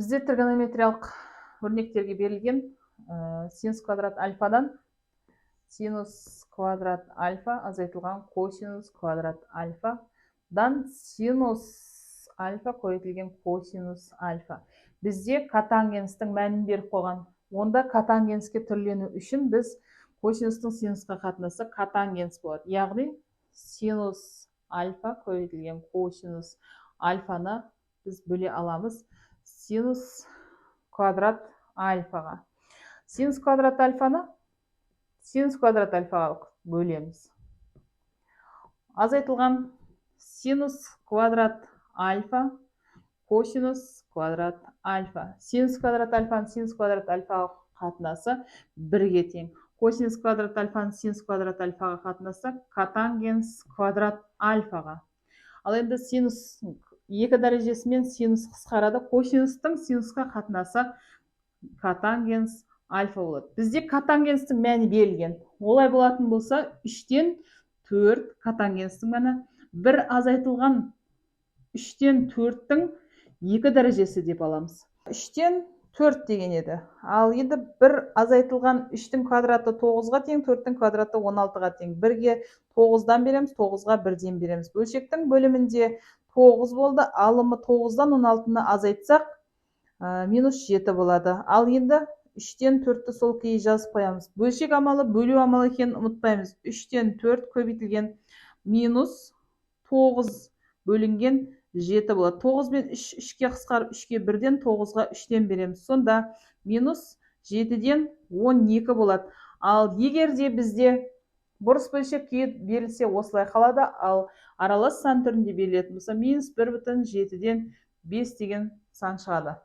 Бізде тригонометриялық өрнектерге берілген синус квадрат альфадан синус квадрат альфа азайтылған косинус квадрат альфадан синус альфа көбейтілген косинус альфа. Бізде котангенстің мәнін беріп қойған. Онда котангенске түрлену үшін біз косинустың синусқа қатынасы котангенс болады. Яғни синус альфа көбейтілген косинус альфаны біз бөле аламыз синус квадрат альфаға. Синус квадрат альфаны синус квадрат альфаға бөлеміз. Азайтылған синус квадрат альфа косинус квадрат альфа. Синус квадрат альфаның синус квадрат альфаға қатынасы 1-ге тең. Косинус квадрат альфаның синус квадрат альфаға қатынасы котангенс квадрат альфаға. Ал енді синус 2 дәрежесімен синус қысқарады. Косинустың синусқа қатынасы котангенс альфа болады. Бізде котангенстің мәні берілген. Олай болатын болса, 3-тен 4 котангенстің мәні 1 азайтылған 3-тен 4-тің 2 дәрежесі деп аламыз. 3-тен 4 деген еді. Ал енді 1 азайтылған 3-тің квадраты 9-ға тең, 4-тің квадраты 16-ға тең. 1-ге 9-дан береміз, 9-ға 1-ден береміз. Бөлшектің бөлімінде 9 болды, алымы 9-дан 16-ны азайтсақ, минус 7 болады. Ал енді 3-тен 4-ті сол күйі жазып қоямыз. Бөлшек амалы бөлу амалы екенін ұмытпаймыз. 3-тен 4 көбейтілген минус 9 бөлінген 7 болады. 9 мен 3 3-ке қысқарып 3-ке 1-ден 9-ға 3-тен береміз. Сонда минус 7-ден 12 болады. Ал егер де бізде бұрыс бөлшек күйі берілсе осылай қалады, ал аралас сан түрінде берілетін болса минус 1,7-ден 5 деген сан шығады.